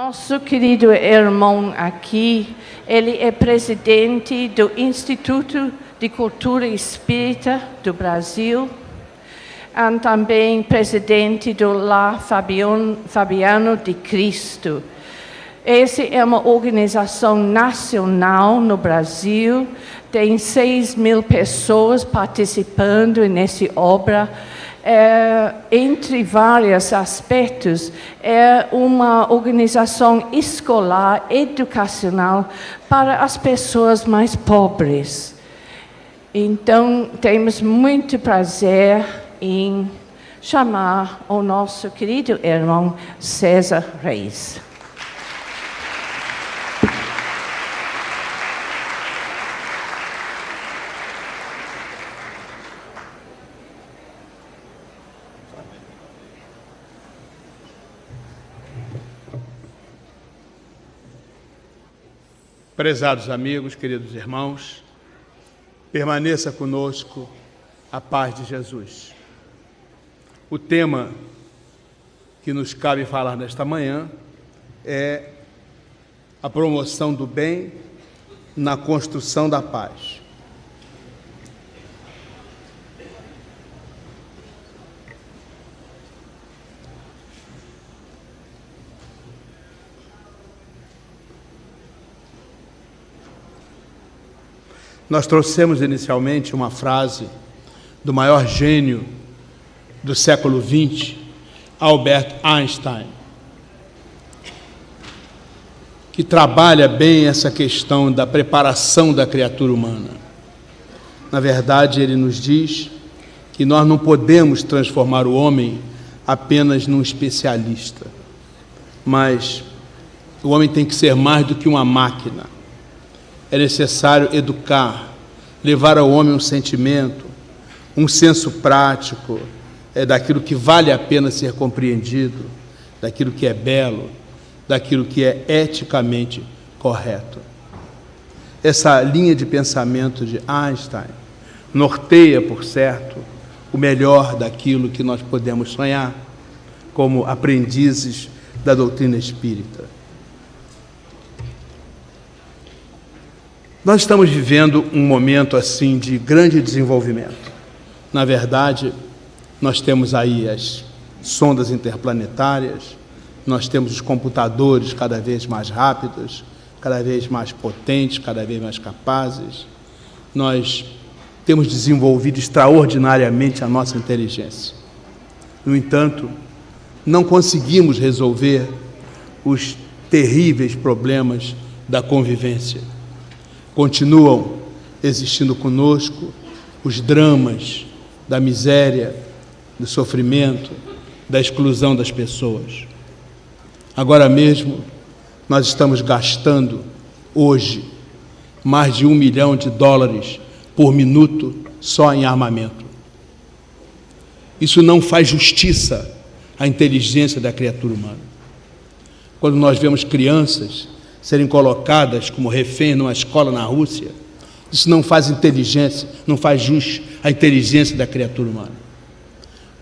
Nosso querido irmão aqui, ele é presidente do Instituto de Cultura Espírita do Brasil, e também presidente do Lar Fabiano de Cristo. Essa é uma organização nacional no Brasil, tem 6.000 pessoas participando nessa obra. Entre vários aspectos, é uma organização escolar, educacional para as pessoas mais pobres. Então, temos muito prazer em chamar o nosso querido irmão César Reis. Prezados amigos, queridos irmãos, permaneça conosco a paz de Jesus. O tema que nos cabe falar nesta manhã é a promoção do bem na construção da paz. Nós trouxemos inicialmente uma frase do maior gênio do século XX, Albert Einstein, que trabalha bem essa questão da preparação da criatura humana. Na verdade, ele nos diz que nós não podemos transformar o homem apenas num especialista, mas o homem tem que ser mais do que uma máquina. É necessário educar, levar ao homem um sentimento, um senso prático, daquilo que vale a pena ser compreendido, daquilo que é belo, daquilo que é eticamente correto. Essa linha de pensamento de Einstein norteia, por certo, o melhor daquilo que nós podemos sonhar como aprendizes da doutrina espírita. Nós estamos vivendo um momento assim de grande desenvolvimento. Na verdade, nós temos aí as sondas interplanetárias, nós temos os computadores cada vez mais rápidos, cada vez mais potentes, cada vez mais capazes. Nós temos desenvolvido extraordinariamente a nossa inteligência. No entanto, não conseguimos resolver os terríveis problemas da convivência. Continuam existindo conosco os dramas da miséria, do sofrimento, da exclusão das pessoas. Agora mesmo, nós estamos gastando, hoje, mais de $1 milhão por minuto só em armamento. Isso não faz justiça à inteligência da criatura humana. Quando nós vemos crianças serem colocadas como reféns numa escola na Rússia, isso não faz inteligência, não faz jus à inteligência da criatura humana.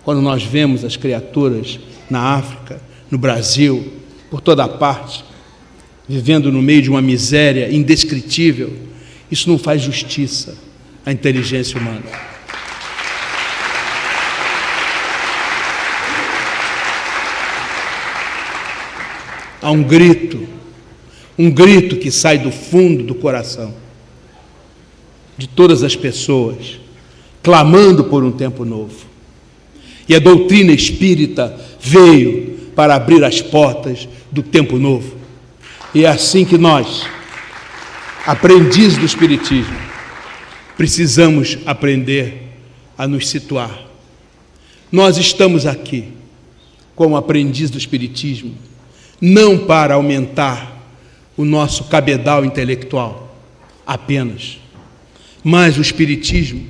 Quando nós vemos as criaturas na África, no Brasil, por toda parte, vivendo no meio de uma miséria indescritível, isso não faz justiça à inteligência humana. Há um grito que sai do fundo do coração de todas as pessoas, clamando por um tempo novo. E a doutrina espírita veio para abrir as portas do tempo novo. E é assim que nós, aprendizes do Espiritismo, precisamos aprender a nos situar. Nós estamos aqui como aprendiz do Espiritismo, não para aumentar o nosso cabedal intelectual apenas, mas o Espiritismo,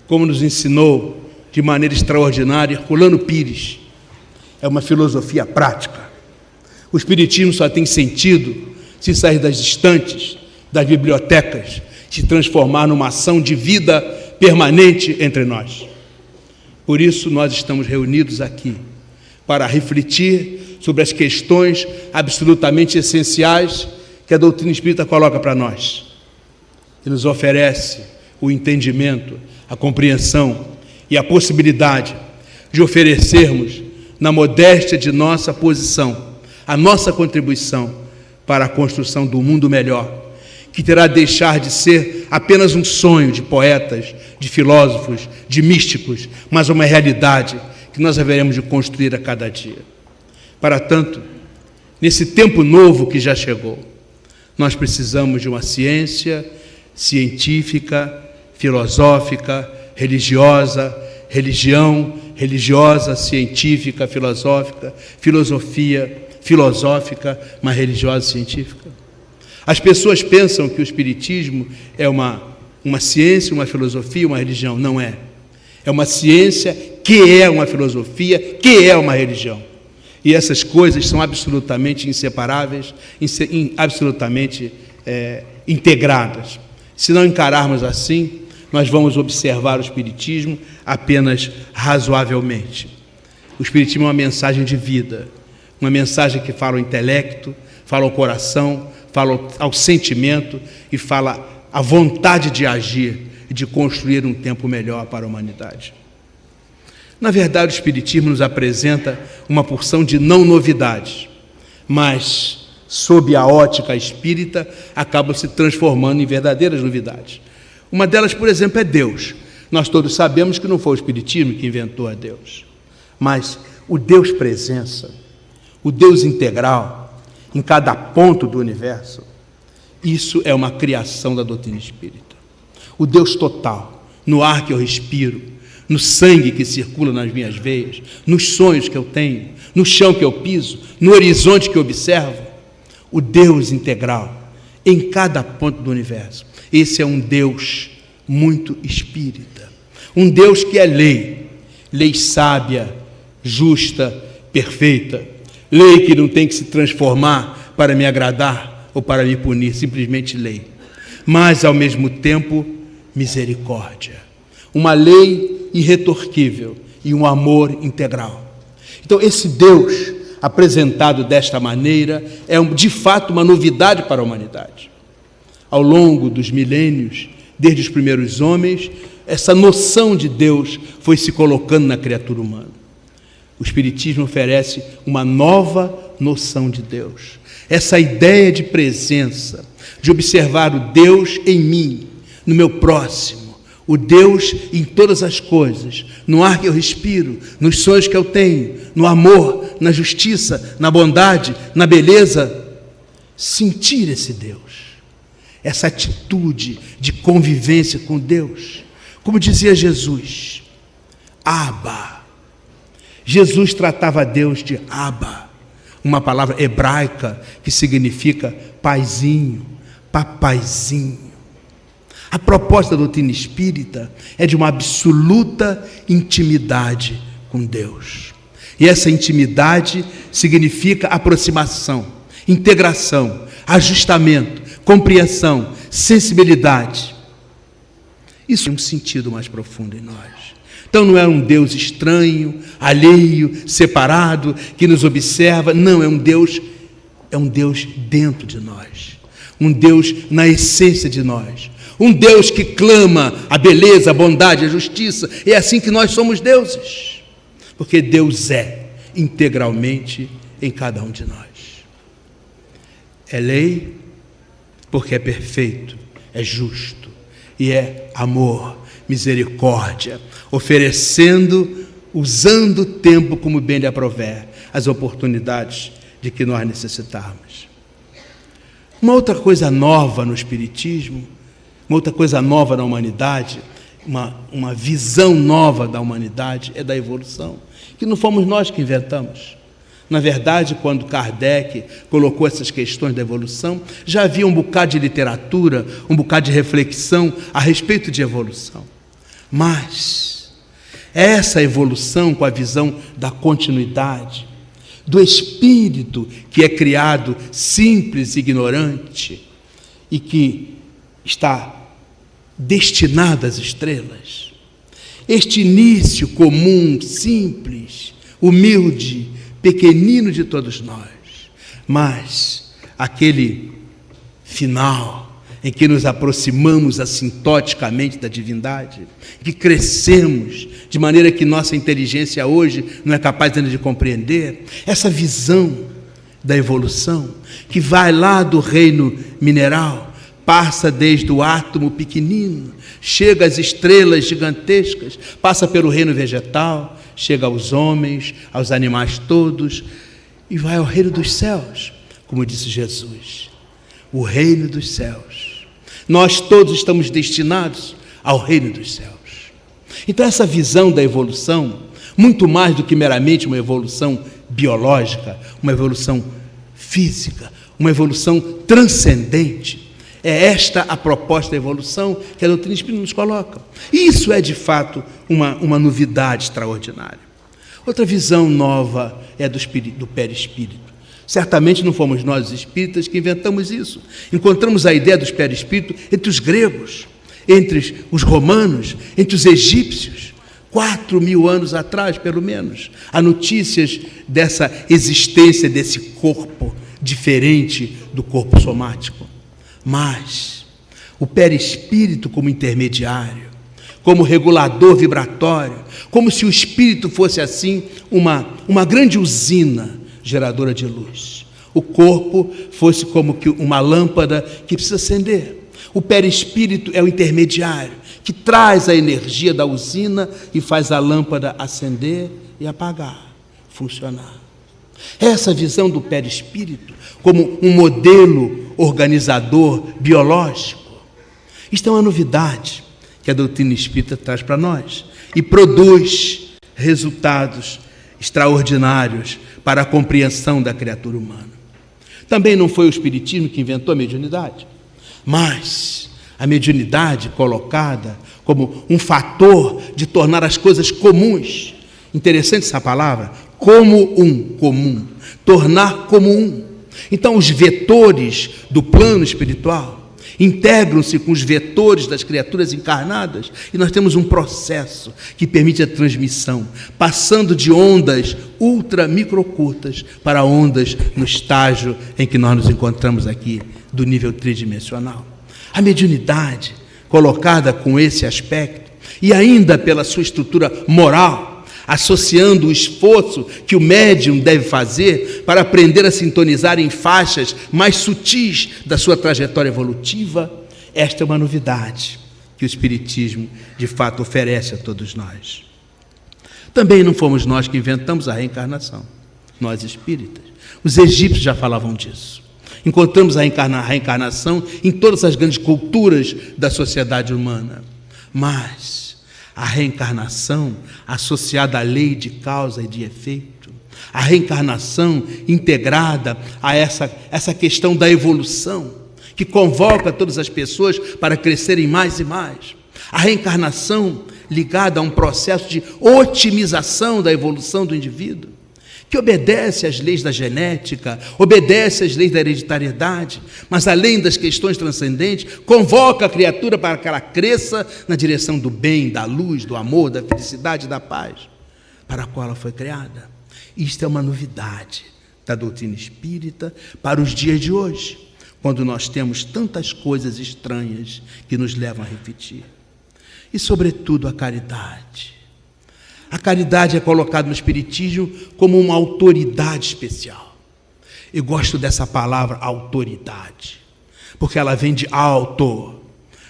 como nos ensinou de maneira extraordinária Herculano Pires, é uma filosofia prática. O Espiritismo só tem sentido se sair das estantes, das bibliotecas, se transformar numa ação de vida permanente entre nós. Por isso nós estamos reunidos aqui, para refletir sobre as questões absolutamente essenciais que a doutrina espírita coloca para nós. E nos oferece o entendimento, a compreensão e a possibilidade de oferecermos, na modéstia de nossa posição, a nossa contribuição para a construção do mundo melhor, que terá de deixar de ser apenas um sonho de poetas, de filósofos, de místicos, mas uma realidade que nós haveremos de construir a cada dia. Para tanto, nesse tempo novo que já chegou, nós precisamos de uma ciência científica, filosófica, religiosa, religião, religiosa, científica, filosófica, filosofia, filosófica, mas religiosa e científica. As pessoas pensam que o espiritismo é uma ciência, uma filosofia, uma religião. Não é. É uma ciência que é uma filosofia, que é uma religião. E essas coisas são absolutamente inseparáveis, absolutamente integradas. Se não encararmos assim, nós vamos observar o espiritismo apenas razoavelmente. O espiritismo é uma mensagem de vida, uma mensagem que fala ao intelecto, fala ao coração, fala ao sentimento e fala à vontade de agir e de construir um tempo melhor para a humanidade. Na verdade, o espiritismo nos apresenta uma porção de não novidades, mas, sob a ótica espírita, acabam se transformando em verdadeiras novidades. Uma delas, por exemplo, é Deus. Nós todos sabemos que não foi o espiritismo que inventou a Deus, mas o Deus presença, o Deus integral, em cada ponto do universo, isso é uma criação da doutrina espírita. O Deus total, no ar que eu respiro, no sangue que circula nas minhas veias, nos sonhos que eu tenho, no chão que eu piso, no horizonte que eu observo, o Deus integral, em cada ponto do universo. Esse é um Deus muito espírita, um Deus que é lei, lei sábia, justa, perfeita, lei que não tem que se transformar para me agradar ou para me punir, simplesmente lei, mas ao mesmo tempo misericórdia, uma lei irretorquível e um amor integral. Então esse Deus apresentado desta maneira é de fato uma novidade para a humanidade. Ao longo dos milênios, desde os primeiros homens, essa noção de Deus foi se colocando na criatura humana. O Espiritismo oferece uma nova noção de Deus. Essa ideia de presença, de observar o Deus em mim, no meu próximo, o Deus em todas as coisas, no ar que eu respiro, nos sonhos que eu tenho, no amor, na justiça, na bondade, na beleza. Sentir esse Deus, essa atitude de convivência com Deus. Como dizia Jesus, Abba. Jesus tratava Deus de Abba, uma palavra hebraica que significa paizinho, papaizinho. A proposta da doutrina espírita é de uma absoluta intimidade com Deus. E essa intimidade significa aproximação, integração, ajustamento, compreensão, sensibilidade. Isso é um sentido mais profundo em nós. Então não é um Deus estranho, alheio, separado, que nos observa. Não, é um Deus dentro de nós. Um Deus na essência de nós. Um Deus que clama a beleza, a bondade, a justiça. É assim que nós somos deuses. Porque Deus é integralmente em cada um de nós. É lei porque é perfeito, é justo e é amor, misericórdia, oferecendo, usando o tempo como bem lhe aprouver, as oportunidades de que nós necessitarmos. Uma outra coisa nova no Espiritismo, uma outra coisa nova na humanidade, uma visão nova da humanidade é da evolução, que não fomos nós que inventamos. Na verdade, quando Kardec colocou essas questões da evolução, já havia um bocado de literatura, um bocado de reflexão a respeito de evolução. Mas essa evolução com a visão da continuidade, do espírito que é criado simples e ignorante e que está destinado às estrelas, este início comum, simples, humilde, pequenino de todos nós, mas aquele final em que nos aproximamos assintoticamente da divindade, que crescemos de maneira que nossa inteligência hoje não é capaz ainda de compreender, essa visão da evolução, que vai lá do reino mineral, passa desde o átomo pequenino, chega às estrelas gigantescas, passa pelo reino vegetal, chega aos homens, aos animais todos, e vai ao reino dos céus, como disse Jesus, o reino dos céus. Nós todos estamos destinados ao reino dos céus. Então essa visão da evolução, muito mais do que meramente uma evolução biológica, uma evolução física, uma evolução transcendente, é esta a proposta da evolução que a doutrina espírita nos coloca. E isso é, de fato, uma novidade extraordinária. Outra visão nova é do perispírito. Certamente não fomos nós, os espíritas, que inventamos isso. Encontramos a ideia dos perispíritos entre os gregos, entre os romanos, entre os egípcios. 4.000 anos atrás, pelo menos, há notícias dessa existência desse corpo diferente do corpo somático. Mas o perispírito como intermediário, como regulador vibratório, como se o espírito fosse assim uma grande usina geradora de luz. O corpo fosse como que uma lâmpada que precisa acender. O perispírito é o intermediário, que traz a energia da usina e faz a lâmpada acender e apagar, funcionar. Essa visão do perispírito como um modelo organizador biológico, isto é uma novidade que a doutrina espírita traz para nós e produz resultados extraordinários para a compreensão da criatura humana. Também não foi o espiritismo que inventou a mediunidade, mas a mediunidade colocada como um fator de tornar as coisas comuns. Interessante essa palavra, comum, tornar comum. Então os vetores do plano espiritual integram-se com os vetores das criaturas encarnadas e nós temos um processo que permite a transmissão, passando de ondas ultra microcurtas para ondas no estágio em que nós nos encontramos aqui, do nível tridimensional. A mediunidade, colocada com esse aspecto, e ainda pela sua estrutura moral, associando o esforço que o médium deve fazer para aprender a sintonizar em faixas mais sutis da sua trajetória evolutiva, esta é uma novidade que o Espiritismo, de fato, oferece a todos nós. Também não fomos nós que inventamos a reencarnação, nós espíritas. Os egípcios já falavam disso. Encontramos a reencarnação em todas as grandes culturas da sociedade humana, mas a reencarnação associada à lei de causa e de efeito, a reencarnação integrada a essa questão da evolução, que convoca todas as pessoas para crescerem mais e mais, a reencarnação ligada a um processo de otimização da evolução do indivíduo, que obedece às leis da genética, obedece às leis da hereditariedade, mas além das questões transcendentes, convoca a criatura para que ela cresça na direção do bem, da luz, do amor, da felicidade, da paz, para a qual ela foi criada. Isto é uma novidade da doutrina espírita para os dias de hoje, quando nós temos tantas coisas estranhas que nos levam a refletir. E, sobretudo, a caridade. A caridade é colocada no Espiritismo como uma autoridade especial. Eu gosto dessa palavra autoridade, porque ela vem de auto,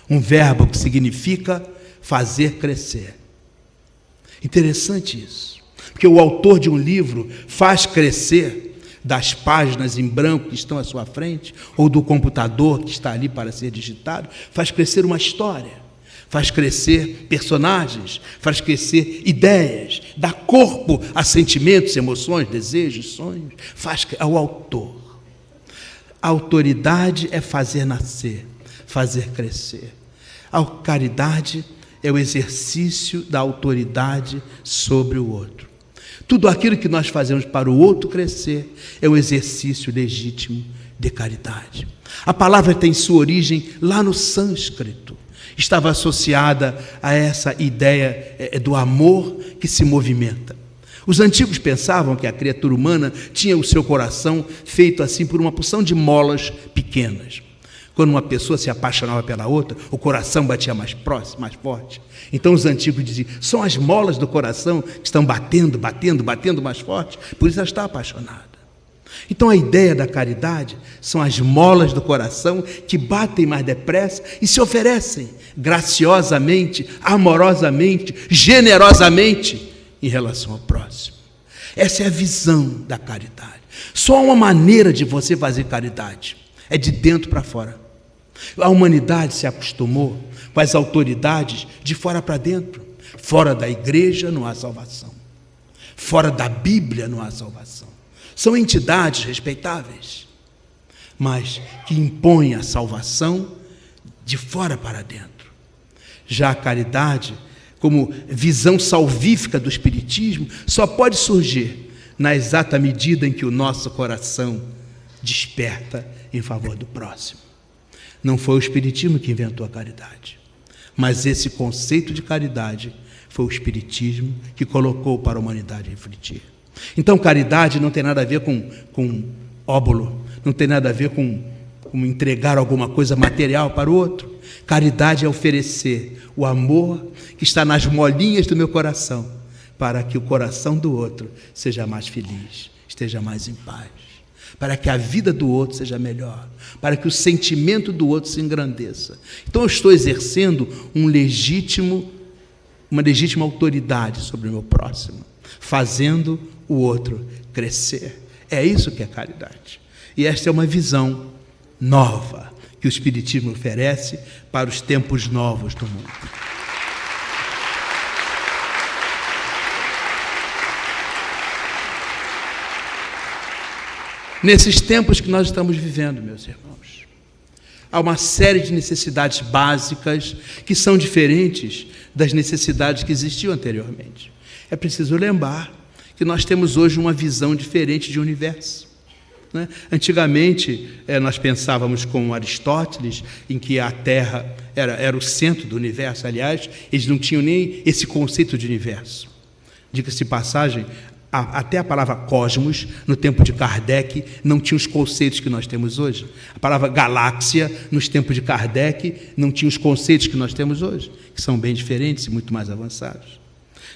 um verbo que significa fazer crescer. Interessante isso, porque o autor de um livro faz crescer das páginas em branco que estão à sua frente, ou do computador que está ali para ser digitado, faz crescer uma história. Faz crescer personagens, faz crescer ideias, dá corpo a sentimentos, emoções, desejos, sonhos, faz ao autor. A autoridade é fazer nascer, fazer crescer. A caridade é o exercício da autoridade sobre o outro. Tudo aquilo que nós fazemos para o outro crescer é um exercício legítimo de caridade. A palavra tem sua origem lá no sânscrito. Estava associada a essa ideia do amor que se movimenta. Os antigos pensavam que a criatura humana tinha o seu coração feito assim por uma porção de molas pequenas. Quando uma pessoa se apaixonava pela outra, o coração batia mais próximo, mais forte. Então os antigos diziam, são as molas do coração que estão batendo mais forte, por isso ela está apaixonada. Então a ideia da caridade são as molas do coração que batem mais depressa e se oferecem graciosamente, amorosamente, generosamente em relação ao próximo. Essa é a visão da caridade. Só há uma maneira de você fazer caridade, é de dentro para fora. A humanidade se acostumou com as autoridades de fora para dentro. Fora da igreja não há salvação. Fora da Bíblia não há salvação. São entidades respeitáveis, mas que impõem a salvação de fora para dentro. Já a caridade, como visão salvífica do Espiritismo, só pode surgir na exata medida em que o nosso coração desperta em favor do próximo. Não foi o Espiritismo que inventou a caridade, mas esse conceito de caridade foi o Espiritismo que colocou para a humanidade refletir. Então, caridade não tem nada a ver com óbolo, não tem nada a ver com entregar alguma coisa material para o outro. Caridade é oferecer o amor que está nas molinhas do meu coração, para que o coração do outro seja mais feliz, esteja mais em paz, para que a vida do outro seja melhor, para que o sentimento do outro se engrandeça. Então eu estou exercendo uma legítima autoridade sobre o meu próximo, fazendo o outro crescer. É isso que é caridade. E esta é uma visão nova que o Espiritismo oferece para os tempos novos do mundo. Nesses tempos que nós estamos vivendo, meus irmãos, há uma série de necessidades básicas que são diferentes das necessidades que existiam anteriormente. É preciso lembrar que nós temos hoje uma visão diferente de universo, né? Antigamente, nós pensávamos com Aristóteles, em que a Terra era o centro do universo. Aliás, eles não tinham nem esse conceito de universo. Diga-se de passagem, até a palavra cosmos, no tempo de Kardec, não tinha os conceitos que nós temos hoje. A palavra galáxia, nos tempos de Kardec, não tinha os conceitos que nós temos hoje, que são bem diferentes e muito mais avançados.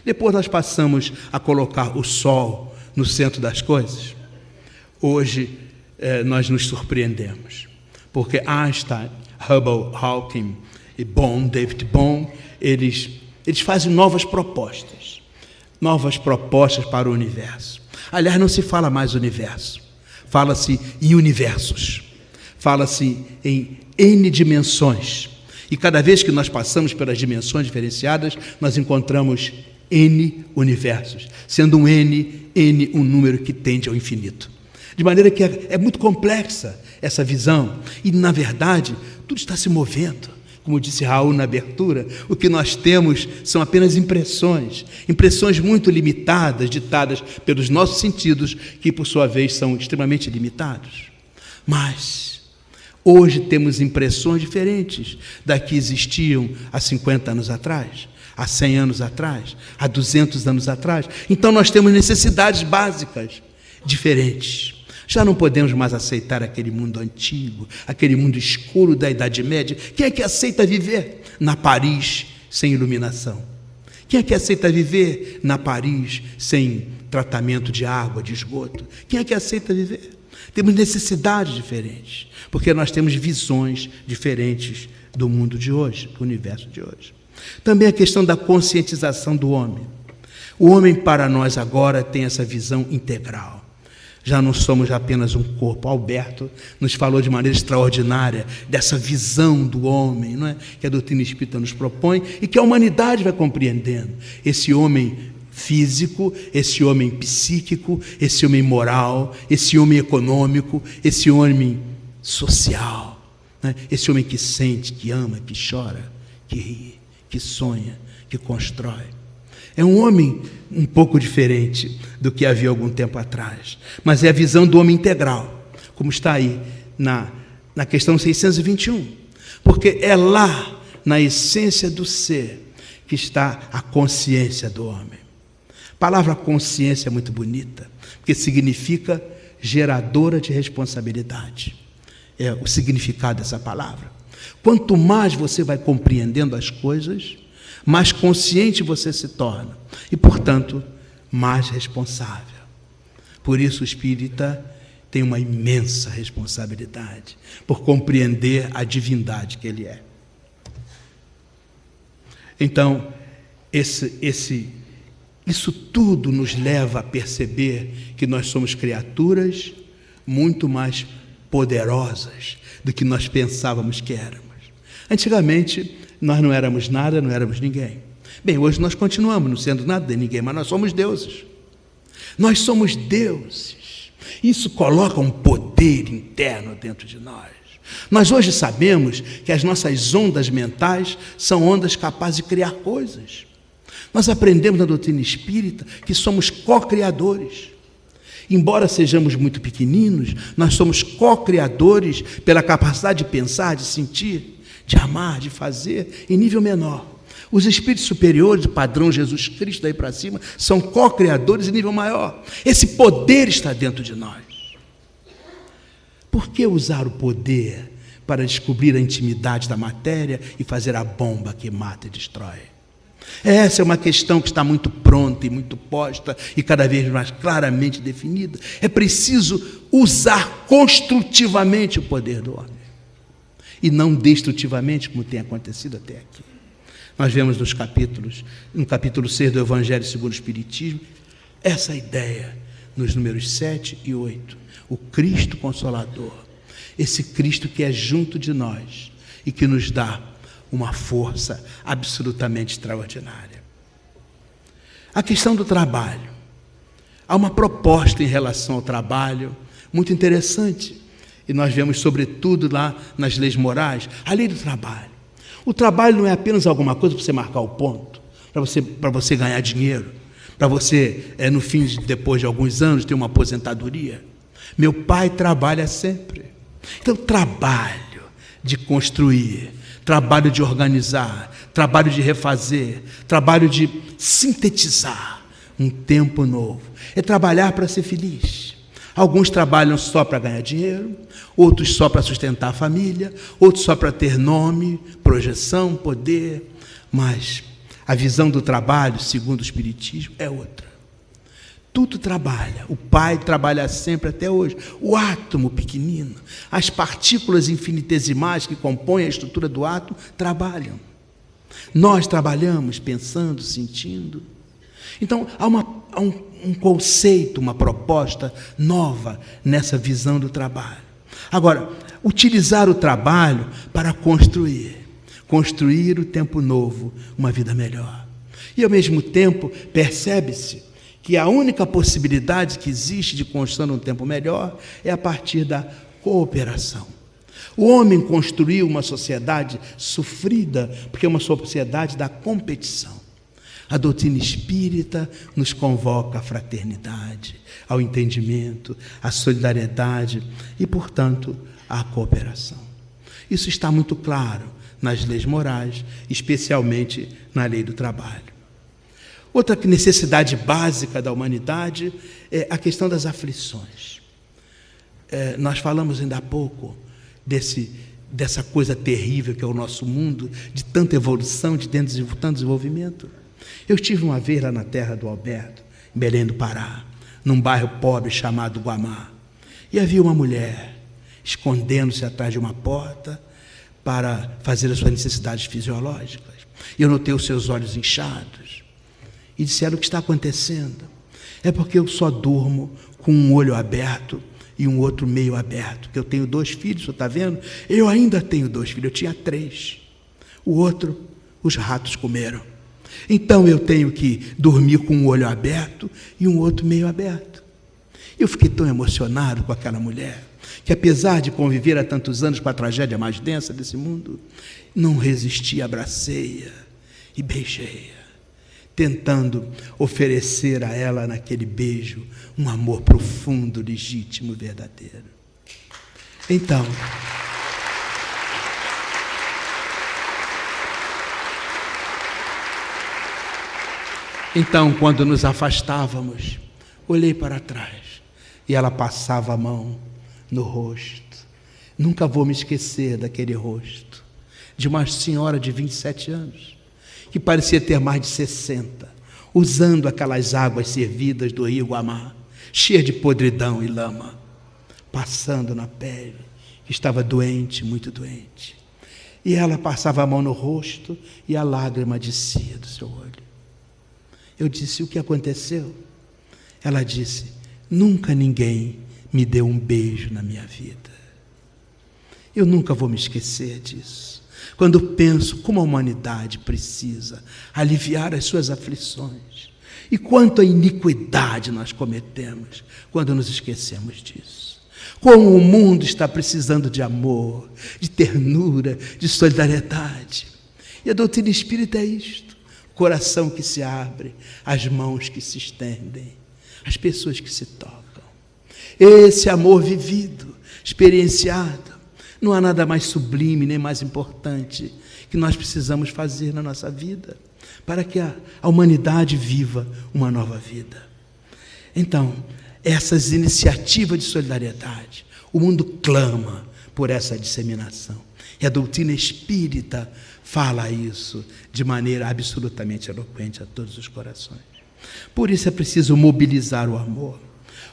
Depois nós passamos a colocar o Sol no centro das coisas. Hoje nós nos surpreendemos, porque Einstein, Hubble, Hawking e David Bohm, eles fazem novas propostas para o universo. Aliás, não se fala mais universo, fala-se em universos, fala-se em N dimensões. E cada vez que nós passamos pelas dimensões diferenciadas, nós encontramos N universos, sendo um N um número que tende ao infinito. De maneira que é muito complexa essa visão. E, na verdade, tudo está se movendo. Como disse Raul na abertura, o que nós temos são apenas impressões muito limitadas, ditadas pelos nossos sentidos, que, por sua vez, são extremamente limitados. Mas hoje temos impressões diferentes da que existiam há 50 anos atrás, há 100 anos atrás, há 200 anos atrás. Então nós temos necessidades básicas diferentes. Já não podemos mais aceitar aquele mundo antigo, aquele mundo escuro da Idade Média. Quem é que aceita viver na Paris sem iluminação? Quem é que aceita viver na Paris sem tratamento de água, de esgoto? Quem é que aceita viver? Temos necessidades diferentes, porque nós temos visões diferentes do mundo de hoje, do universo de hoje. Também a questão da conscientização do homem. O homem, para nós agora, tem essa visão integral. Já não somos apenas um corpo. Alberto nos falou de maneira extraordinária dessa visão do homem, não é? Que a doutrina espírita nos propõe e que a humanidade vai compreendendo. Esse homem físico, esse homem psíquico, esse homem moral, esse homem econômico, esse homem social, né? Esse homem que sente, que ama, que chora, que ri, que sonha, que constrói. É um homem um pouco diferente do que havia algum tempo atrás, mas é a visão do homem integral, como está aí na questão 621, porque é lá, na essência do ser, que está a consciência do homem. A palavra consciência é muito bonita, porque significa geradora de responsabilidade. É o significado dessa palavra. Quanto mais você vai compreendendo as coisas, mais consciente você se torna e, portanto, mais responsável. Por isso o espírita tem uma imensa responsabilidade por compreender a divindade que ele é. Então, isso tudo nos leva a perceber que nós somos criaturas muito mais poderosas do que nós pensávamos que éramos. Antigamente, nós não éramos nada, não éramos ninguém. Bem, hoje nós continuamos não sendo nada nem ninguém, mas nós somos deuses. Nós somos deuses. Isso coloca um poder interno dentro de nós. Nós hoje sabemos que as nossas ondas mentais são ondas capazes de criar coisas. Nós aprendemos na doutrina espírita que somos co-criadores. Embora sejamos muito pequeninos, nós somos co-criadores pela capacidade de pensar, de sentir, de amar, de fazer, em nível menor. Os espíritos superiores, do padrão Jesus Cristo, daí para cima, são co-criadores em nível maior. Esse poder está dentro de nós. Por que usar o poder para descobrir a intimidade da matéria e fazer a bomba que mata e destrói? Essa é uma questão que está muito pronta e muito posta e cada vez mais claramente definida. É preciso usar construtivamente o poder do homem e não destrutivamente, como tem acontecido até aqui. Nós vemos no capítulo 6 do Evangelho segundo o Espiritismo, essa ideia nos números 7 e 8. O Cristo Consolador, esse Cristo que é junto de nós e que nos dá uma força absolutamente extraordinária. A questão do trabalho. Há uma proposta em relação ao trabalho muito interessante. E nós vemos, sobretudo, lá nas leis morais, a lei do trabalho. O trabalho não é apenas alguma coisa para você marcar o ponto, para você ganhar dinheiro, para você, no fim, depois de alguns anos, ter uma aposentadoria. Meu pai trabalha sempre. Então, trabalho de construir, trabalho de organizar, trabalho de refazer, trabalho de sintetizar um tempo novo. É trabalhar para ser feliz. Alguns trabalham só para ganhar dinheiro, outros só para sustentar a família, outros só para ter nome, projeção, poder. Mas a visão do trabalho, segundo o Espiritismo, é outra. Tudo trabalha. O Pai trabalha sempre até hoje. O átomo pequenino, as partículas infinitesimais que compõem a estrutura do átomo trabalham. Nós trabalhamos pensando, sentindo. Então, há um conceito, uma proposta nova nessa visão do trabalho. Agora, utilizar o trabalho para construir o tempo novo, uma vida melhor. E, ao mesmo tempo, percebe-se que a única possibilidade que existe de construir um tempo melhor é a partir da cooperação. O homem construiu uma sociedade sofrida, porque é uma sociedade da competição. A doutrina espírita nos convoca à fraternidade, ao entendimento, à solidariedade e, portanto, à cooperação. Isso está muito claro nas leis morais, especialmente na lei do trabalho. Outra necessidade básica da humanidade é a questão das aflições. Nós falamos ainda há pouco dessa coisa terrível que é o nosso mundo, de tanta evolução, de tanto desenvolvimento. Eu estive uma vez lá na terra do Alberto, em Belém do Pará, num bairro pobre chamado Guamá, e havia uma mulher escondendo-se atrás de uma porta para fazer as suas necessidades fisiológicas. E eu notei os seus olhos inchados. E disseram: o que está acontecendo? É porque eu só durmo com um olho aberto e um outro meio aberto, que eu tenho 2 filhos, você está vendo? Eu ainda tenho 2 filhos, eu tinha 3. O outro, os ratos comeram. Então eu tenho que dormir com um olho aberto e um outro meio aberto. Eu fiquei tão emocionado com aquela mulher, que apesar de conviver há tantos anos com a tragédia mais densa desse mundo, não resisti, abracei-a e beijei-a, tentando oferecer a ela, naquele beijo, um amor profundo, legítimo, verdadeiro. Então, Então, quando nos afastávamos, olhei para trás e ela passava a mão no rosto. Nunca vou me esquecer daquele rosto, de uma senhora de 27 anos, que parecia ter mais de 60, usando aquelas águas servidas do rio Guamá, cheia de podridão e lama, passando na pele, que estava doente, muito doente. E ela passava a mão no rosto e a lágrima descia do seu olho. Eu disse: o que aconteceu? Ela disse: nunca ninguém me deu um beijo na minha vida. Eu nunca vou me esquecer disso. Quando penso como a humanidade precisa aliviar as suas aflições e quanto a iniquidade nós cometemos quando nos esquecemos disso. Como o mundo está precisando de amor, de ternura, de solidariedade. E a doutrina espírita é isto: o coração que se abre, as mãos que se estendem, as pessoas que se tocam. Esse amor vivido, experienciado. Não há nada mais sublime nem mais importante que nós precisamos fazer na nossa vida para que a humanidade viva uma nova vida. Então, essas iniciativas de solidariedade, o mundo clama por essa disseminação. E a doutrina espírita fala isso de maneira absolutamente eloquente a todos os corações. Por isso é preciso mobilizar o amor,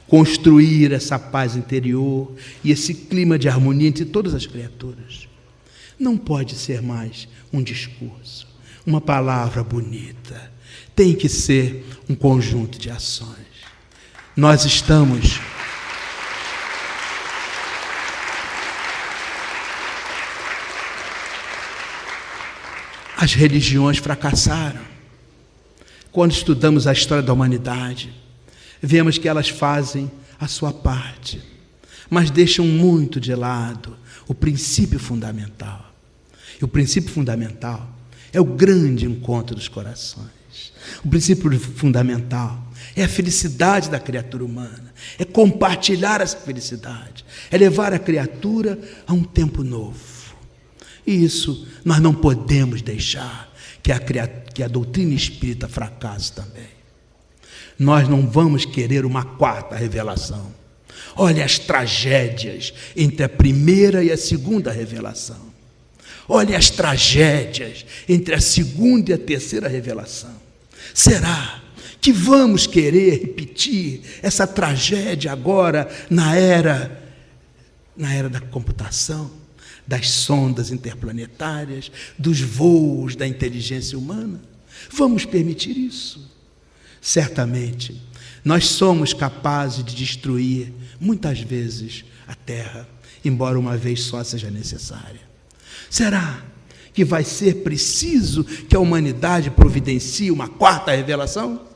construir essa paz interior e esse clima de harmonia entre todas as criaturas. Não pode ser mais um discurso, uma palavra bonita. Tem que ser um conjunto de ações. Nós estamos as religiões fracassaram. Quando estudamos a história da humanidade, vemos que elas fazem a sua parte, mas deixam muito de lado o princípio fundamental. E o princípio fundamental é o grande encontro dos corações. O princípio fundamental é a felicidade da criatura humana, é compartilhar essa felicidade, é levar a criatura a um tempo novo. E isso nós não podemos deixar que a doutrina espírita fracasse também. Nós não vamos querer uma quarta revelação. Olha as tragédias entre a primeira e a segunda revelação. Olha as tragédias entre a segunda e a terceira revelação. Será que vamos querer repetir essa tragédia agora na era da computação, das sondas interplanetárias, dos voos da inteligência humana? Vamos permitir isso? Certamente, nós somos capazes de destruir, muitas vezes, a Terra, embora uma vez só seja necessária. Será que vai ser preciso que a humanidade providencie uma quarta revelação?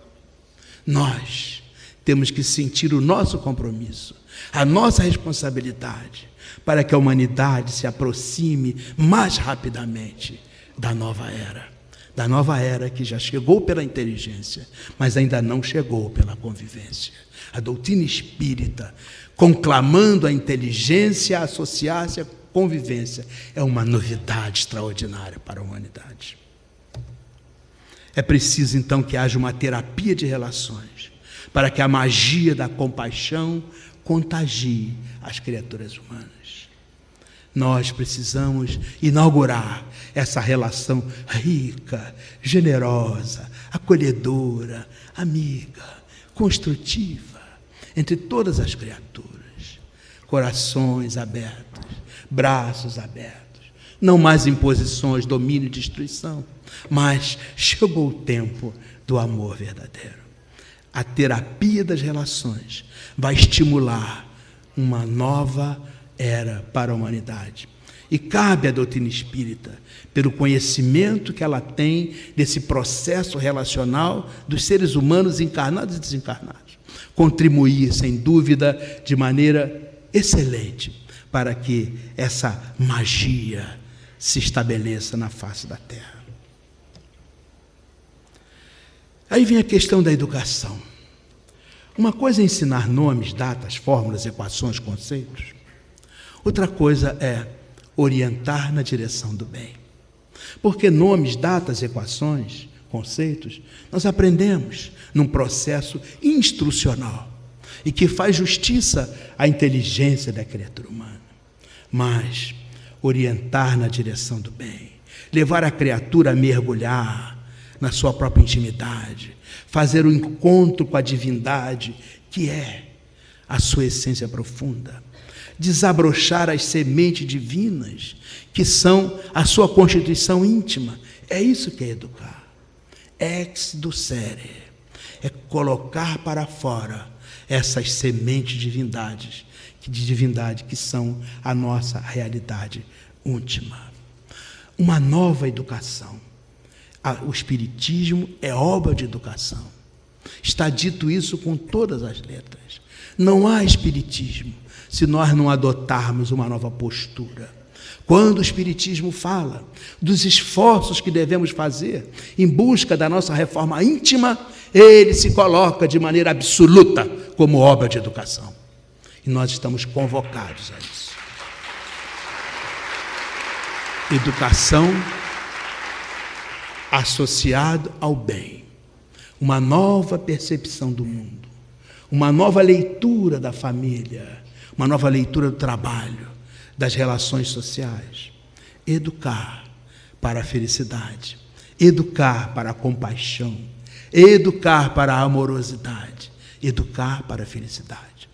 Nós temos que sentir o nosso compromisso, a nossa responsabilidade, para que a humanidade se aproxime mais rapidamente da nova era. Da nova era que já chegou pela inteligência, mas ainda não chegou pela convivência. A doutrina espírita, conclamando a inteligência a associar-se à convivência, é uma novidade extraordinária para a humanidade. É preciso, então, que haja uma terapia de relações, para que a magia da compaixão contagie as criaturas humanas. Nós precisamos inaugurar essa relação rica, generosa, acolhedora, amiga, construtiva, entre todas as criaturas. Corações abertos, braços abertos, não mais imposições, domínio e destruição, mas chegou o tempo do amor verdadeiro. A terapia das relações vai estimular uma nova era para a humanidade. E cabe à doutrina espírita, pelo conhecimento que ela tem desse processo relacional dos seres humanos encarnados e desencarnados, contribuir, sem dúvida, de maneira excelente para que essa magia se estabeleça na face da Terra. Aí vem a questão da educação. Uma coisa é ensinar nomes, datas, fórmulas, equações, conceitos. Outra coisa é orientar na direção do bem. Porque nomes, datas, equações, conceitos, nós aprendemos num processo instrucional e que faz justiça à inteligência da criatura humana. Mas orientar na direção do bem, levar a criatura a mergulhar na sua própria intimidade, fazer o encontro com a divindade, que é a sua essência profunda, desabrochar as sementes divinas, que são a sua constituição íntima. É isso que é educar. Ex ducere, é colocar para fora essas sementes de divindade que são a nossa realidade íntima. Uma nova educação. O Espiritismo é obra de educação. Está dito isso com todas as letras. Não há Espiritismo se nós não adotarmos uma nova postura. Quando o Espiritismo fala dos esforços que devemos fazer em busca da nossa reforma íntima, ele se coloca de maneira absoluta como obra de educação. E nós estamos convocados a isso. Educação associada ao bem, uma nova percepção do mundo, uma nova leitura da família, uma nova leitura do trabalho, das relações sociais. Educar para a felicidade, educar para a compaixão, educar para a amorosidade, educar para a felicidade.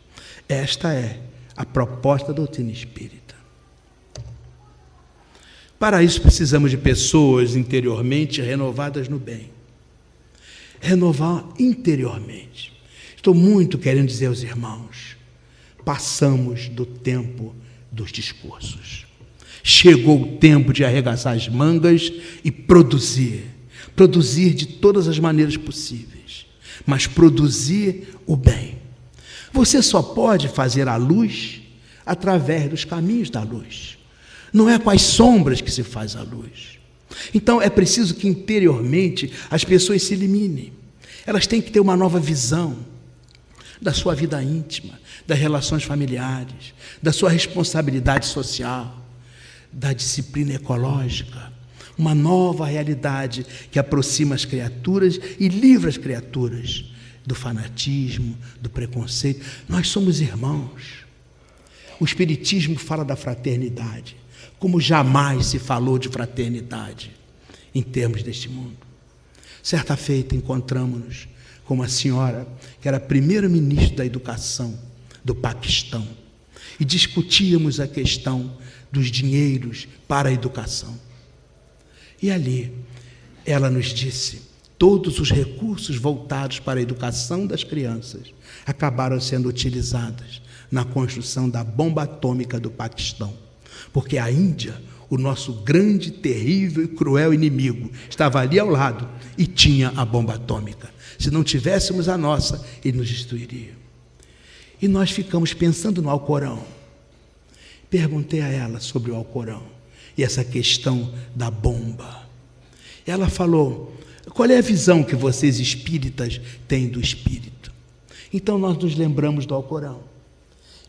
Esta é a proposta da doutrina espírita. Para isso precisamos de pessoas interiormente renovadas no bem. Renovar interiormente. Estou muito querendo dizer aos irmãos, passamos do tempo dos discursos. Chegou o tempo de arregaçar as mangas e produzir. Produzir de todas as maneiras possíveis, mas produzir o bem. Você só pode fazer a luz através dos caminhos da luz. Não é com as sombras que se faz a luz. Então é preciso que interiormente as pessoas se eliminem. Elas têm que ter uma nova visão da sua vida íntima, das relações familiares, da sua responsabilidade social, da disciplina ecológica. Uma nova realidade que aproxima as criaturas e livra as criaturas do fanatismo, do preconceito. Nós somos irmãos. O Espiritismo fala da fraternidade, como jamais se falou de fraternidade em termos deste mundo. Certa feita encontramos-nos com uma senhora que era primeiro-ministro da educação do Paquistão e discutíamos a questão dos dinheiros para a educação. E ali ela nos disse, todos os recursos voltados para a educação das crianças acabaram sendo utilizados na construção da bomba atômica do Paquistão, porque a Índia, o nosso grande, terrível e cruel inimigo, estava ali ao lado e tinha a bomba atômica. Se não tivéssemos a nossa, ele nos destruiria. E nós ficamos pensando no Alcorão. Perguntei a ela sobre o Alcorão e essa questão da bomba. Ela falou, qual é a visão que vocês espíritas têm do espírito? Então nós nos lembramos do Alcorão.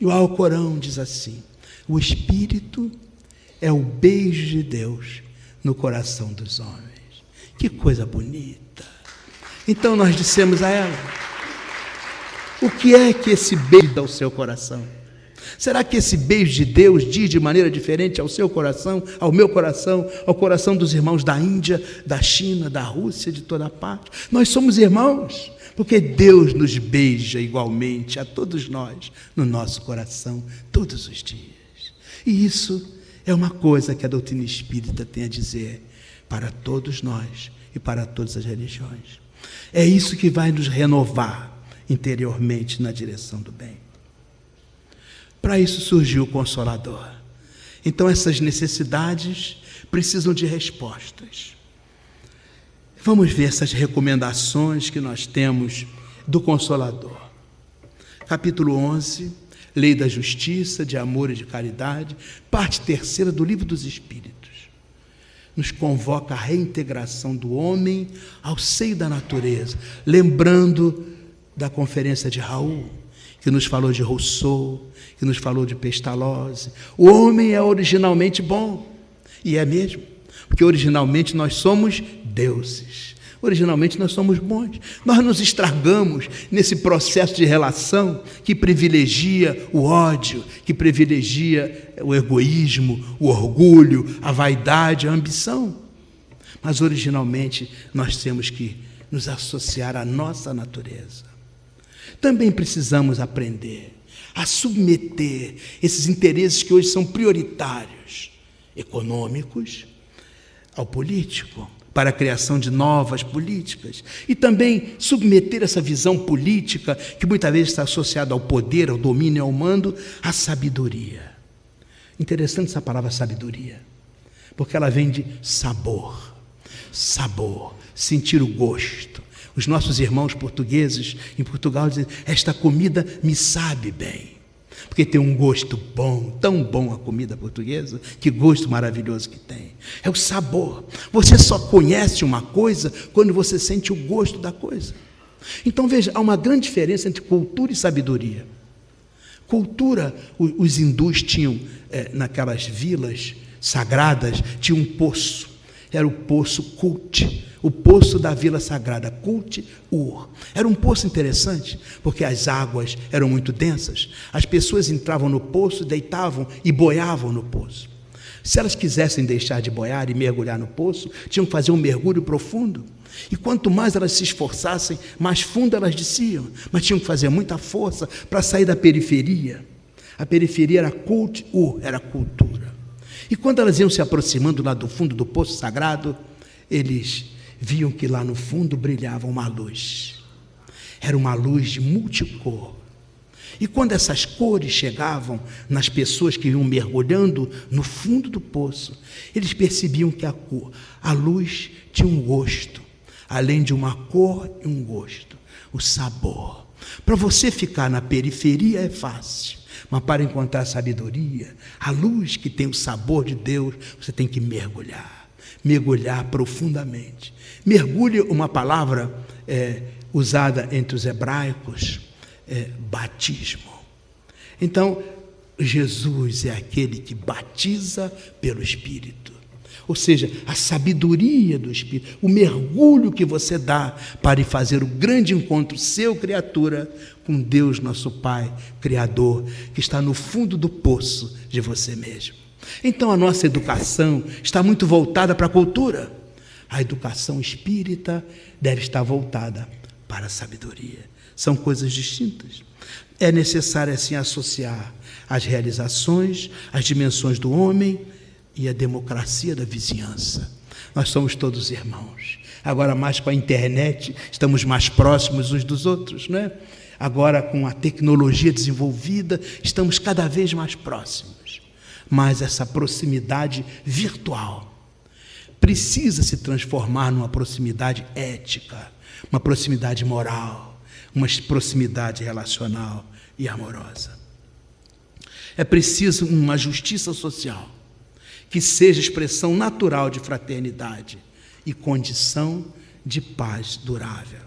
E o Alcorão diz assim, o espírito é o beijo de Deus no coração dos homens. Que coisa bonita. Então nós dissemos a ela, o que é que esse beijo dá ao seu coração? Será que esse beijo de Deus diz de maneira diferente ao seu coração, ao meu coração, ao coração dos irmãos da Índia, da China, da Rússia, de toda parte? Nós somos irmãos, porque Deus nos beija igualmente a todos nós, no nosso coração, todos os dias. E isso é uma coisa que a doutrina espírita tem a dizer para todos nós e para todas as religiões. É isso que vai nos renovar interiormente na direção do bem. Para isso surgiu o Consolador. Então essas necessidades precisam de respostas. Vamos ver essas recomendações que nós temos do Consolador. Capítulo 11, Lei da Justiça, de Amor e de Caridade, parte 3ª do Livro dos Espíritos. Nos convoca a reintegração do homem ao seio da natureza, lembrando da conferência de Raul, que nos falou de Rousseau, que nos falou de Pestalozzi. O homem é originalmente bom, e é mesmo, porque originalmente nós somos deuses. Originalmente nós somos bons. Nós nos estragamos nesse processo de relação que privilegia o ódio, que privilegia o egoísmo, o orgulho, a vaidade, a ambição. Mas originalmente nós temos que nos associar à nossa natureza. Também precisamos aprender a submeter esses interesses que hoje são prioritários, econômicos, ao político, para a criação de novas políticas, e também submeter essa visão política, que muitas vezes está associada ao poder, ao domínio, ao mando, à sabedoria. Interessante essa palavra sabedoria, porque ela vem de sabor, sentir o gosto. Os nossos irmãos portugueses em Portugal dizem: esta comida me sabe bem, porque tem um gosto bom, tão bom a comida portuguesa, que gosto maravilhoso que tem. É o sabor. Você só conhece uma coisa quando você sente o gosto da coisa. Então veja, há uma grande diferença entre cultura e sabedoria. Cultura, os hindus tinham, naquelas vilas sagradas, tinha um poço, era o poço Kut, o poço da vila sagrada, Kut-Ur. Era um poço interessante, porque as águas eram muito densas. As pessoas entravam no poço, deitavam e boiavam no poço. Se elas quisessem deixar de boiar e mergulhar no poço, tinham que fazer um mergulho profundo. E quanto mais elas se esforçassem, mais fundo elas desciam. Mas tinham que fazer muita força para sair da periferia. A periferia era Kut-Ur, era cultura. E quando elas iam se aproximando lá do fundo do poço sagrado, eles viam que lá no fundo brilhava uma luz. Era uma luz de multicor. E quando essas cores chegavam nas pessoas que iam mergulhando no fundo do poço, eles percebiam que a luz tinha um gosto, além de uma cor e um gosto, o sabor. Para você ficar na periferia é fácil, mas para encontrar a sabedoria, a luz que tem o sabor de Deus, você tem que mergulhar profundamente. Mergulho, uma palavra usada entre os hebraicos, batismo. Então, Jesus é aquele que batiza pelo Espírito. Ou seja, a sabedoria do Espírito, o mergulho que você dá para ir fazer o grande encontro, seu criatura, com Deus, nosso Pai, Criador, que está no fundo do poço de você mesmo. Então, a nossa educação está muito voltada para a cultura. A educação espírita deve estar voltada para a sabedoria. São coisas distintas. É necessário, assim, associar as realizações, as dimensões do homem e a democracia da vizinhança. Nós somos todos irmãos. Agora, mais com a internet, estamos mais próximos uns dos outros, não é? Agora, com a tecnologia desenvolvida, estamos cada vez mais próximos. Mas essa proximidade virtual precisa se transformar numa proximidade ética, uma proximidade moral, uma proximidade relacional e amorosa. É preciso uma justiça social que seja expressão natural de fraternidade e condição de paz durável.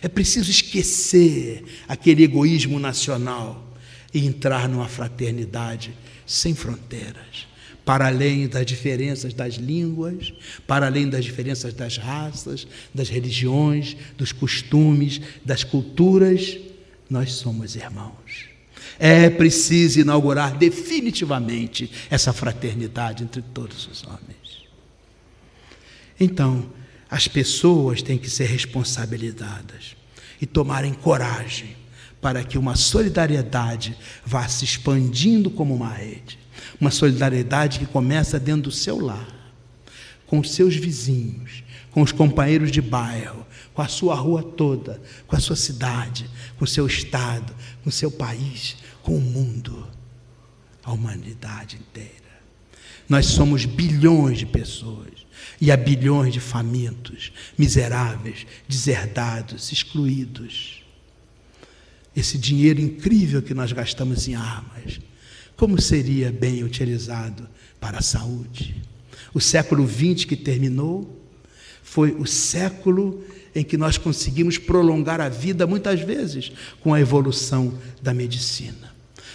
É preciso esquecer aquele egoísmo nacional e entrar numa fraternidade sem fronteiras, para além das diferenças das línguas, para além das diferenças das raças, das religiões, dos costumes, das culturas, nós somos irmãos. É preciso inaugurar definitivamente essa fraternidade entre todos os homens. Então, as pessoas têm que ser responsabilizadas e tomarem coragem para que uma solidariedade vá se expandindo como uma rede. Uma solidariedade que começa dentro do seu lar, com os seus vizinhos, com os companheiros de bairro, com a sua rua toda, com a sua cidade, com o seu estado, com o seu país, com o mundo, a humanidade inteira. Nós somos bilhões de pessoas e há bilhões de famintos, miseráveis, deserdados, excluídos. Esse dinheiro incrível que nós gastamos em armas, como seria bem utilizado para a saúde? O século XX que terminou foi o século em que nós conseguimos prolongar a vida, muitas vezes, com a evolução da medicina.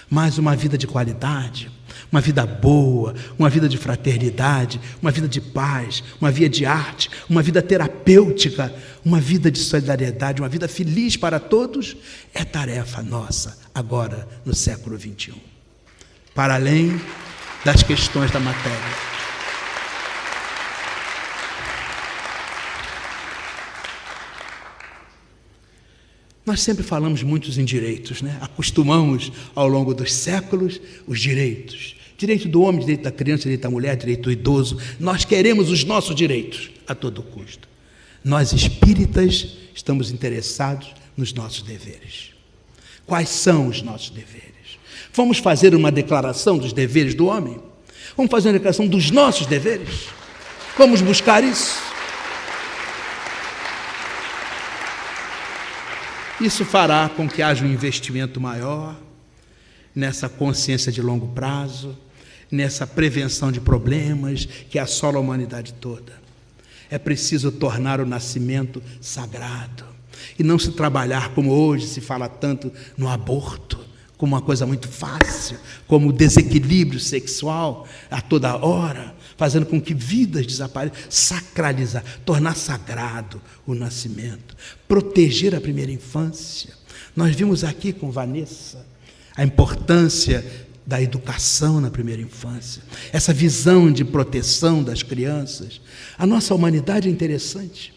mas uma vida de qualidade, uma vida boa, uma vida de fraternidade, uma vida de paz, uma vida de arte, uma vida terapêutica, uma vida de solidariedade, uma vida feliz para todos, é tarefa nossa agora no século XXI. Para além das questões da matéria. Nós sempre falamos muito em direitos, né? Acostumamos ao longo dos séculos os direitos. Direito do homem, direito da criança, direito da mulher, direito do idoso. Nós queremos os nossos direitos a todo custo. Nós espíritas estamos interessados nos nossos deveres. Quais são os nossos deveres? Vamos fazer uma declaração dos deveres do homem? Vamos fazer uma declaração dos nossos deveres? Vamos buscar isso? Isso fará com que haja um investimento maior nessa consciência de longo prazo, nessa prevenção de problemas que assolam a humanidade toda. É preciso tornar o nascimento sagrado e não se trabalhar, como hoje se fala tanto, no aborto, como uma coisa muito fácil, como o desequilíbrio sexual a toda hora, fazendo com que vidas desapareçam, sacralizar, tornar sagrado o nascimento, proteger a primeira infância. Nós vimos aqui com Vanessa a importância da educação na primeira infância, essa visão de proteção das crianças. A nossa humanidade é interessante,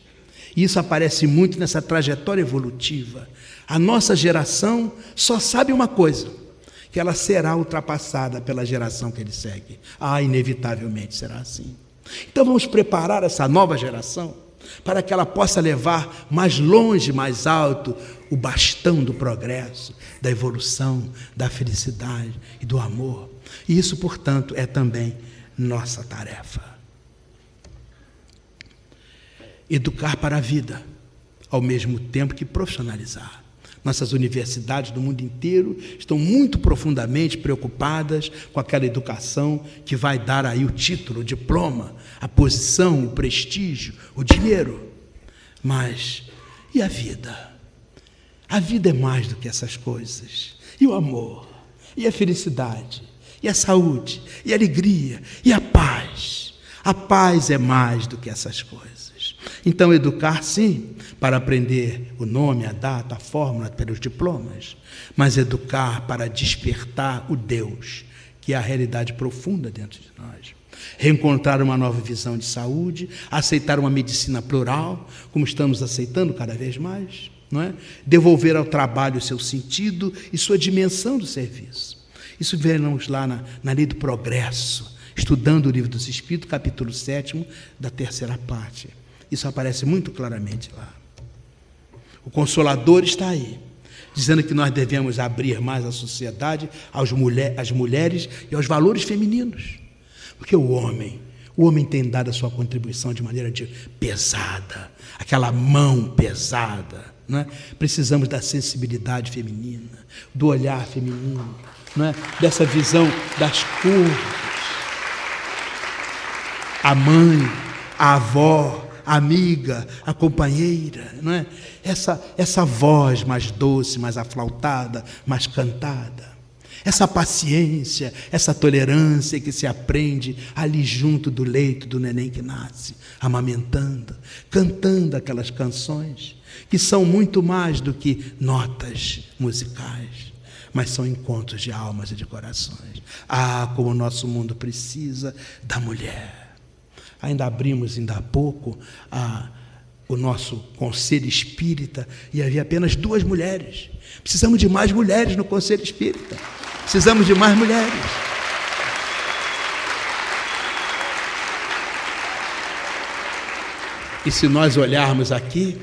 e isso aparece muito nessa trajetória evolutiva. A nossa geração só sabe uma coisa, que ela será ultrapassada pela geração que ele segue. Inevitavelmente será assim. Então vamos preparar essa nova geração para que ela possa levar mais longe, mais alto, o bastão do progresso, da evolução, da felicidade e do amor. E isso, portanto, é também nossa tarefa. Educar para a vida, ao mesmo tempo que profissionalizar. Nossas universidades do mundo inteiro estão muito profundamente preocupadas com aquela educação que vai dar aí o título, o diploma, a posição, o prestígio, o dinheiro. Mas, e a vida? A vida é mais do que essas coisas. E o amor, e a felicidade, e a saúde, e a alegria, e a paz. A paz é mais do que essas coisas. Então, educar, sim, para aprender o nome, a data, a fórmula, pelos diplomas, mas educar para despertar o Deus, que é a realidade profunda dentro de nós. Reencontrar uma nova visão de saúde, aceitar uma medicina plural, como estamos aceitando cada vez mais, não é? Devolver ao trabalho o seu sentido e sua dimensão do serviço. Isso veremos lá na Lei do Progresso, estudando o Livro dos Espíritos, capítulo 7, da terceira parte. Isso aparece muito claramente lá. O Consolador está aí, dizendo que nós devemos abrir mais a sociedade às mulheres e aos valores femininos. Porque o homem tem dado a sua contribuição de maneira pesada, aquela mão pesada. Não é? Precisamos da sensibilidade feminina, do olhar feminino, não é? Dessa visão das curvas. A mãe, a avó, a amiga, a companheira, não é? Essa voz mais doce, mais aflautada, mais cantada. Essa paciência, essa tolerância que se aprende ali junto do leito do neném que nasce, amamentando, cantando aquelas canções que são muito mais do que notas musicais, mas são encontros de almas e de corações. Como o nosso mundo precisa da mulher. Ainda abrimos, ainda há pouco, o nosso conselho espírita e havia apenas 2 mulheres. Precisamos de mais mulheres no conselho espírita. Precisamos de mais mulheres. E se nós olharmos aqui,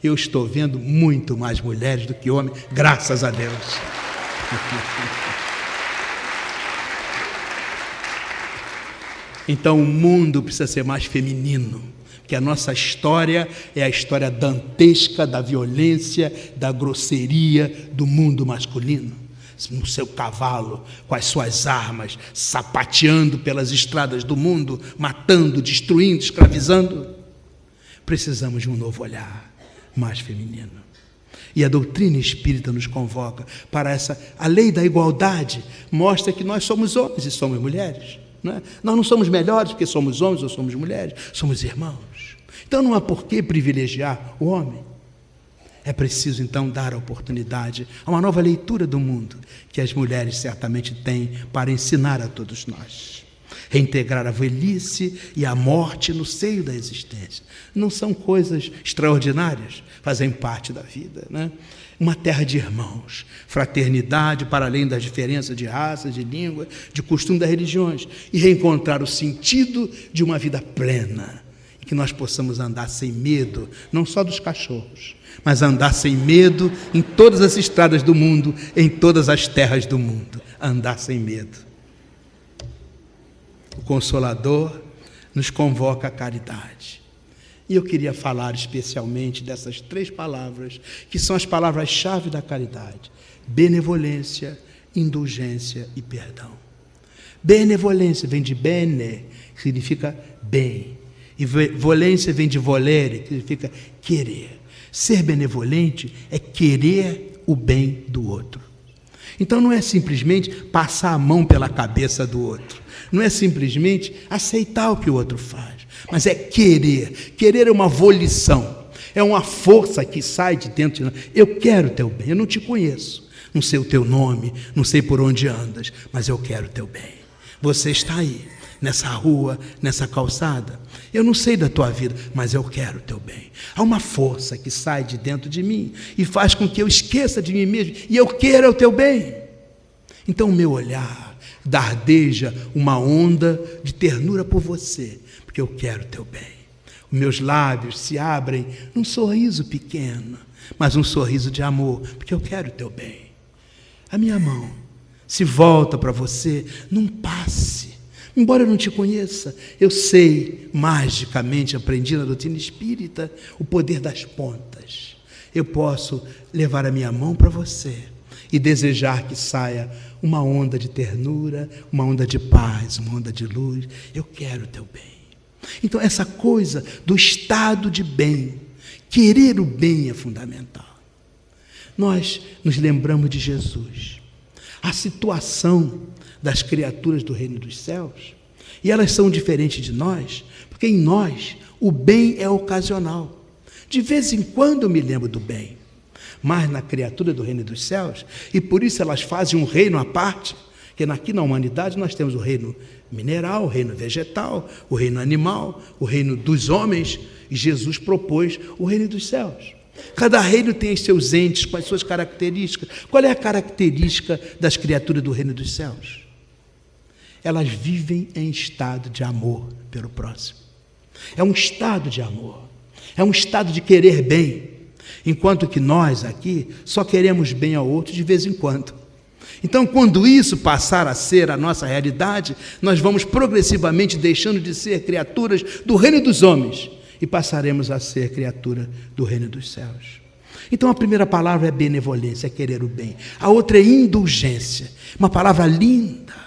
eu estou vendo muito mais mulheres do que homens, graças a Deus. Então o mundo precisa ser mais feminino, porque a nossa história é a história dantesca da violência, da grosseria do mundo masculino. No seu cavalo, com as suas armas, sapateando pelas estradas do mundo, matando, destruindo, escravizando. Precisamos de um novo olhar mais feminino. E a doutrina espírita nos convoca para a lei da igualdade, mostra que nós somos homens e somos mulheres. Não é? Nós não somos melhores porque somos homens ou somos mulheres, somos irmãos. Então não há por que privilegiar o homem. É preciso então dar a oportunidade a uma nova leitura do mundo, que as mulheres certamente têm para ensinar a todos nós. Reintegrar a velhice e a morte no seio da existência. Não são coisas extraordinárias, fazem parte da vida, né? Uma terra de irmãos, fraternidade para além das diferenças de raça, de língua, de costume das religiões, e reencontrar o sentido de uma vida plena, e que nós possamos andar sem medo, não só dos cachorros, mas andar sem medo em todas as estradas do mundo, em todas as terras do mundo, andar sem medo. O Consolador nos convoca à caridade. E eu queria falar especialmente dessas 3 palavras, que são as palavras-chave da caridade: benevolência, indulgência e perdão. Benevolência vem de bene, que significa bem, e volência vem de volere, que significa querer. Ser benevolente é querer o bem do outro. Então não é simplesmente passar a mão pela cabeça do outro, não é simplesmente aceitar o que o outro faz, mas é querer. Querer é uma volição, é uma força que sai de dentro de nós. Eu quero o teu bem, eu não te conheço, não sei o teu nome, não sei por onde andas, mas eu quero o teu bem. Você está aí, nessa rua, nessa calçada, eu não sei da tua vida, mas eu quero o teu bem. Há uma força que sai de dentro de mim e faz com que eu esqueça de mim mesmo e eu queira o teu bem. Então o meu olhar dardeja uma onda de ternura por você, porque eu quero o teu bem. Os meus lábios se abrem num sorriso pequeno, mas um sorriso de amor, porque eu quero o teu bem. A minha mão se volta para você num passe. Embora eu não te conheça, eu sei, magicamente aprendi na doutrina espírita, o poder das pontas. Eu posso levar a minha mão para você e desejar que saia uma onda de ternura, uma onda de paz, uma onda de luz. Eu quero o teu bem. Então essa coisa do estado de bem, querer o bem é fundamental. Nós nos lembramos de Jesus, a situação das criaturas do reino dos céus, e elas são diferentes de nós, porque em nós o bem é ocasional. De vez em quando eu me lembro do bem, mas na criatura do reino dos céus, e por isso elas fazem um reino à parte, que aqui na humanidade nós temos o reino mineral, o reino vegetal, o reino animal, o reino dos homens, e Jesus propôs o reino dos céus. Cada reino tem os seus entes, com as suas características. Qual é a característica das criaturas do reino dos céus? Elas vivem em estado de amor pelo próximo. É um estado de amor, é um estado de querer bem, enquanto que nós aqui só queremos bem ao outro de vez em quando. Então, quando isso passar a ser a nossa realidade, nós vamos progressivamente deixando de ser criaturas do reino dos homens e passaremos a ser criatura do reino dos céus. Então a primeira palavra é benevolência, é querer o bem. A outra é indulgência, uma palavra linda.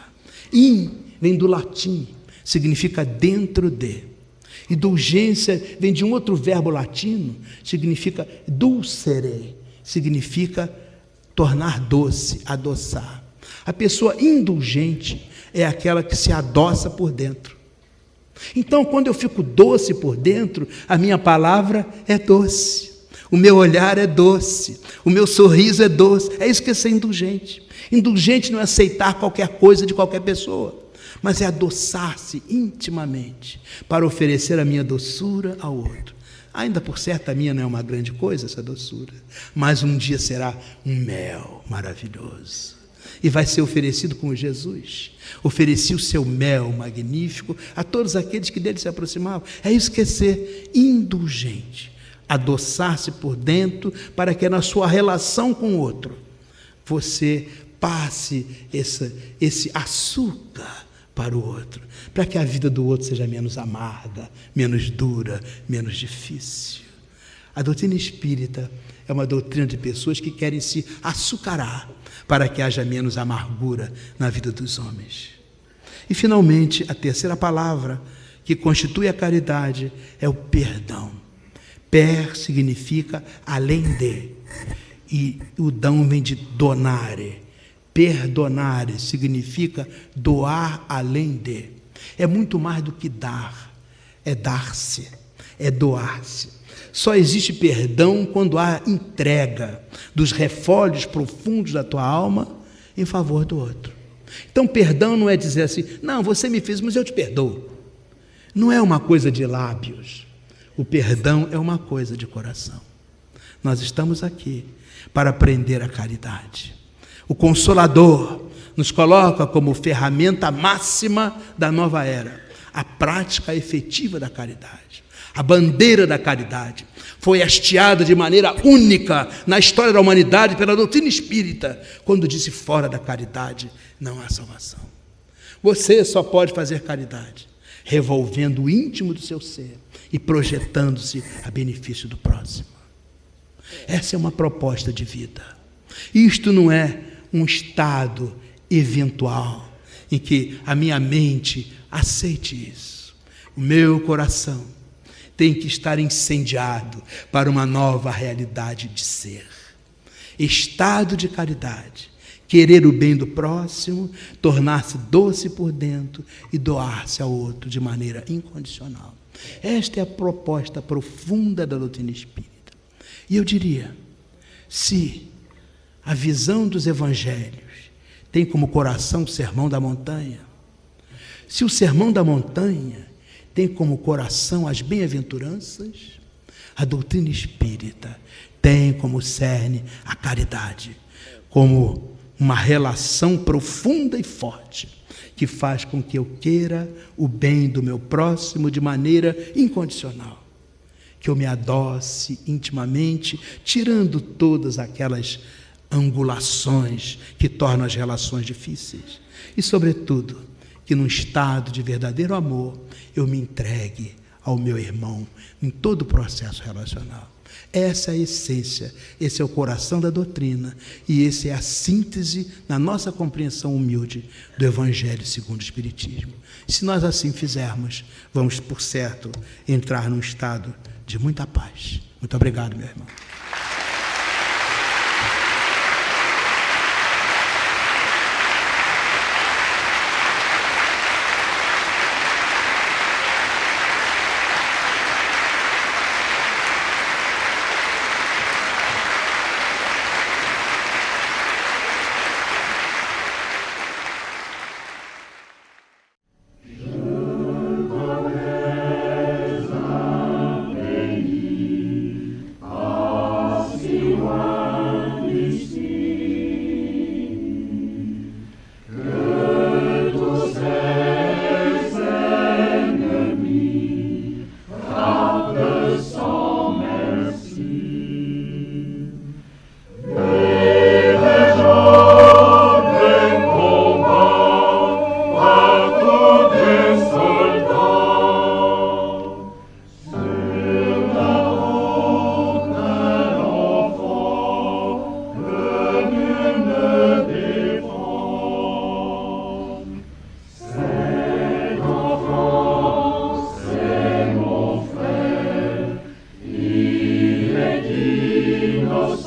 In vem do latim, significa dentro de. Indulgência vem de um outro verbo latino, significa dulcere, significa tornar doce, adoçar. A pessoa indulgente é aquela que se adoça por dentro. Então, quando eu fico doce por dentro, a minha palavra é doce, o meu olhar é doce, o meu sorriso é doce. É isso que é ser indulgente. Indulgente não é aceitar qualquer coisa de qualquer pessoa, mas é adoçar-se intimamente para oferecer a minha doçura ao outro. Ainda por certo a minha não é uma grande coisa, essa doçura, mas um dia será um mel maravilhoso. E vai ser oferecido como Jesus oferecia o seu mel magnífico a todos aqueles que dele se aproximavam. É isso que é ser indulgente, adoçar-se por dentro para que na sua relação com o outro você passe esse açúcar para o outro, para que a vida do outro seja menos amarga, menos dura, menos difícil. A doutrina espírita é uma doutrina de pessoas que querem se açucarar para que haja menos amargura na vida dos homens. E finalmente, a terceira palavra que constitui a caridade é o perdão. Per significa além de. E o dão vem de donare. Perdonare significa doar além de. É muito mais do que dar. É dar-se, é doar-se. Só existe perdão quando há entrega dos refóldios profundos da tua alma em favor do outro. Então, perdão não é dizer assim, não, você me fez, mas eu te perdoo. Não é uma coisa de lábios. O perdão é uma coisa de coração. Nós estamos aqui para aprender a caridade. O Consolador nos coloca como ferramenta máxima da nova era, a prática efetiva da caridade. A bandeira da caridade foi hasteada de maneira única na história da humanidade pela doutrina espírita, quando disse: fora da caridade não há salvação. Você só pode fazer caridade revolvendo o íntimo do seu ser e projetando-se a benefício do próximo. Essa é uma proposta de vida. Isto não é um estado eventual em que a minha mente aceite isso. O meu coração tem que estar incendiado para uma nova realidade de ser. Estado de caridade, querer o bem do próximo, tornar-se doce por dentro e doar-se ao outro de maneira incondicional. Esta é a proposta profunda da doutrina espírita. E eu diria, se a visão dos evangelhos tem como coração o Sermão da Montanha, se o Sermão da Montanha tem como coração as bem-aventuranças, a doutrina espírita tem como cerne a caridade, como uma relação profunda e forte, que faz com que eu queira o bem do meu próximo de maneira incondicional, que eu me adoce intimamente, tirando todas aquelas angulações que tornam as relações difíceis, e sobretudo, que num estado de verdadeiro amor, eu me entregue ao meu irmão em todo o processo relacional. Essa é a essência, esse é o coração da doutrina, e essa é a síntese, na nossa compreensão humilde, do Evangelho segundo o Espiritismo. Se nós assim fizermos, vamos, por certo, entrar num estado de muita paz. Muito obrigado, meu irmão. Nos